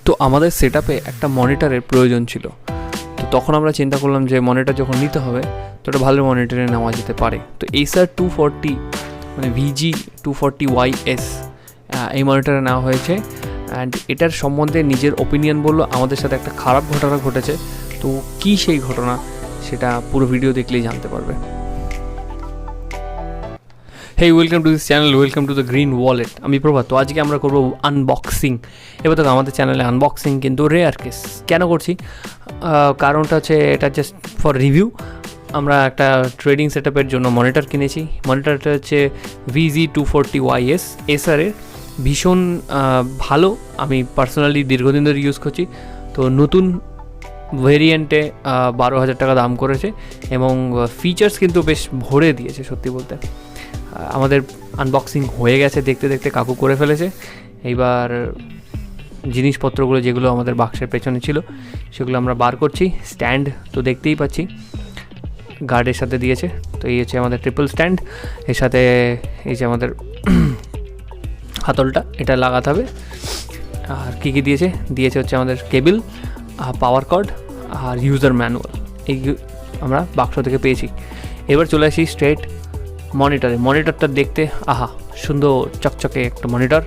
তো আমাদের সেটআপে একটা মনিটরের প্রয়োজন ছিল। তো তখন আমরা চিন্তা করলাম যে মনিটর যখন নিতে হবে তো একটা ভালো মনিটরে নেওয়া যেতে পারে। তো Acer 240 মানে Vg240Ys এই মনিটরে নেওয়া হয়েছে। অ্যান্ড এটার সম্বন্ধে নিজের ওপিনিয়ন বললো। আমাদের সাথে একটা খারাপ ঘটনা ঘটেছে, তো কী সেই ঘটনা সেটা পুরো ভিডিও দেখলেই জানতে পারবে। Hey, welcome to this channel, welcome to the green wallet. আমি প্রভাত। তো আজকে আমরা করবো আনবক্সিং। এবার দেখো আমাদের চ্যানেলে আনবক্সিং কিন্তু রেয়ার কেস। কেন করছি? কারণটা হচ্ছে এটা জাস্ট ফর রিভিউ। আমরা একটা ট্রেডিং সেটআপের জন্য মনিটর কিনেছি। মনিটরটা হচ্ছে Vg240Ys এসারের, ভীষণ ভালো। আমি পার্সোনালি দীর্ঘদিন ধরে ইউজ করছি। তো নতুন ভেরিয়েন্টে 12,000 টাকা দাম করেছে এবং ফিচার্স কিন্তু বেশ ভরে দিয়েছে সত্যি বলতে। আমাদের আনবক্সিং হয়ে গেছে, দেখতে দেখতে কাকু করে ফেলেছে। এইবার জিনিসপত্রগুলো যেগুলো আমাদের বাক্সের পেছনে ছিল সেগুলো আমরা বার করছি। স্ট্যান্ড তো দেখতেই পাচ্ছি গার্ডের সাথে দিয়েছে। তো এই হচ্ছে আমাদের ট্রিপল স্ট্যান্ড, এর সাথে এই যে আমাদের হাতলটা, এটা লাগাতে হবে। আর কী কী দিয়েছে হচ্ছে আমাদের কেবিল, পাওয়ার কর্ড আর ইউজার ম্যানুয়াল। এই আমরা বাক্স থেকে পেয়েছি। এবার চলে আসি স্ট্রেট মনিটরে। মনিটরটা দেখতে আহা সুন্দর চকচকে একটা মনিটর।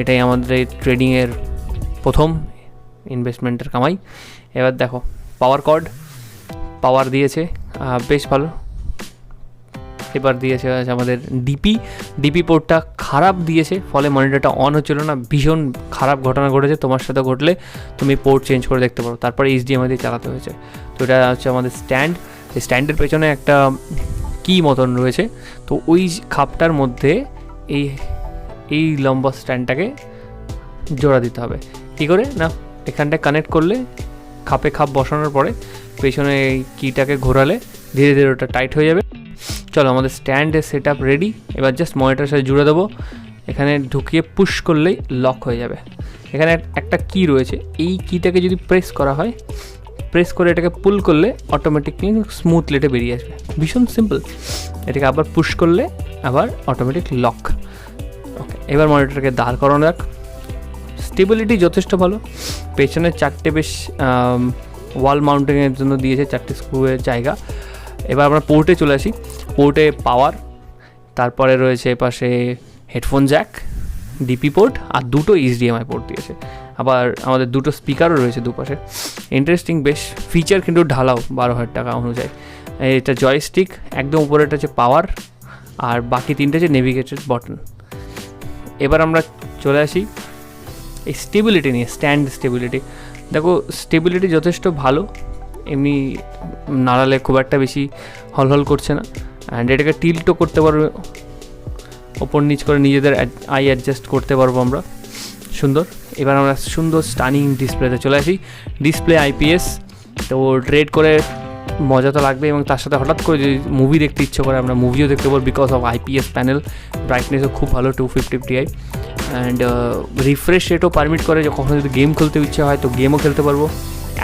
এটাই আমাদের এই ট্রেডিংয়ের প্রথম ইনভেস্টমেন্টের কামাই। এবার দেখো পাওয়ার কর্ড, পাওয়ার দিয়েছে বেশ ভালো। এবার দিয়েছে আমাদের ডিপি পোর্টটা খারাপ দিয়েছে, ফলে মনিটরটা অন হচ্ছিল না। ভীষণ খারাপ ঘটনা ঘটেছে, তোমার সাথে ঘটলে তুমি পোর্ট চেঞ্জ করে দেখতে পারো। তারপরে HDMI দিয়ে চালাতে হয়েছে। তো এটা হচ্ছে আমাদের স্ট্যান্ড। এই স্ট্যান্ডের পেছনে একটা কি মতন রয়েছে, তো ওই খাপটার মধ্যে এই লম্বা স্ট্যান্ডটাকে জোড়া দিতে হবে। কী করে না, এখানটায় কানেক্ট করলে খাপে খাপ বসানোর পরে পেছনে এই কিটাকে ঘোরালে ধীরে ধীরে ওটা টাইট হয়ে যাবে। চলো আমাদের স্ট্যান্ডের সেটআপ রেডি। এবার জাস্ট মনিটরের সাথে জুড়ে দেবো। এখানে ঢুকিয়ে পুশ করলেই লক হয়ে যাবে। এখানে একটা কি রয়েছে, এই কিটাকে যদি প্রেস করা হয়, প্রেস করে এটাকে পুল করলে অটোমেটিকলি স্মুথলি এটা বেরিয়ে আসবে। ভীষণ সিম্পল। এটাকে আবার পুশ করলে আবার অটোমেটিক লক। ওকে, এবার মনিটরটাকে দাঁড় করানো যাক। স্টেবিলিটি যথেষ্ট ভালো। পেছনে চারটে বেশ ওয়াল মাউন্টিংয়ের জন্য দিয়েছে, চারটে স্ক্রুয়ের জায়গা। এবার আমরা পোর্টে চলে আসি। পোর্টে পাওয়ার, তারপরে রয়েছে পাশে হেডফোন জ্যাক, ডিপি পোর্ট আর দুটো HDMI পোর্ট দিয়েছে। আবার আমাদের দুটো স্পিকারও রয়েছে দুপাশে। ইন্টারেস্টিং বেশ ফিচার, কিন্তু ঢালাও 12,000 টাকা অনুযায়ী। এটা জয়স্টিক, একদম উপরেটা হচ্ছে পাওয়ার আর বাকি তিনটে হচ্ছে নেভিগেটেড বটন। এবার আমরা চলে আসি এই স্টেবিলিটি নিয়ে। স্ট্যান্ড স্টেবিলিটি দেখো, স্টেবিলিটি যথেষ্ট ভালো। এমনি নাড়ালে খুব একটা বেশি হলহল করছে না। অ্যান্ড এটাকে টিল্টও করতে পারবো, ওপর নিচ করে নিজেদের আই অ্যাডজাস্ট করতে পারবো আমরা। সুন্দর। এবার আমরা সুন্দর স্টানিং ডিসপ্লেতে চলে আসি। ডিসপ্লে IPS, তো ট্রেড করে মজা তো লাগবে এবং তার সাথে হঠাৎ করে যদি মুভি দেখতে ইচ্ছে করে আমরা মুভিও দেখতে পারবো বিকজ অফ IPS প্যানেল। ব্রাইটনেসও খুব ভালো 250 Ti। অ্যান্ড রিফ্রেশ রেটও পারমিট করে, যে কখনো যদি গেম খেলতে ইচ্ছে হয় তো গেমও খেলতে পারবো।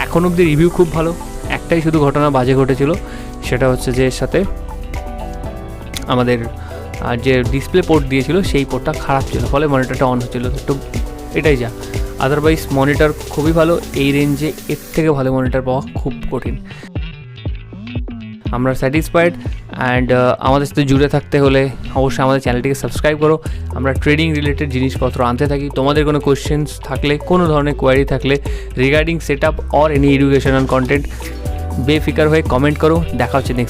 এখন অবধি রিভিউ খুব ভালো। একটাই শুধু ঘটনা বাজে ঘটেছিল, সেটা হচ্ছে যে এর সাথে আমাদের যে ডিসপ্লে পোর্ট দিয়েছিল সেই পোর্টটা খারাপ ছিল, ফলে মনিটরটা অন হচ্ছিল। তো এটাই যা, আদারওয়াইজ মনিটর খুবই ভালো। এই রেঞ্জে এর থেকে ভালো মনিটর পাওয়া খুব কঠিন। আমরা স্যাটিসফাইড। অ্যান্ড আমাদের সাথে জুড়ে থাকতে হলে অবশ্যই আমাদের চ্যানেলটিকে সাবস্ক্রাইব করো। আমরা ট্রেডিং রিলেটেড জিনিসপত্র আনতে থাকি। তোমাদের কোনো কোয়েশ্চেন্স থাকলে, কোনো ধরনের কোয়ারি থাকলে regarding setup or any educational content, বেফিকার হয়ে কমেন্ট করো। দেখা হচ্ছে নেক্সট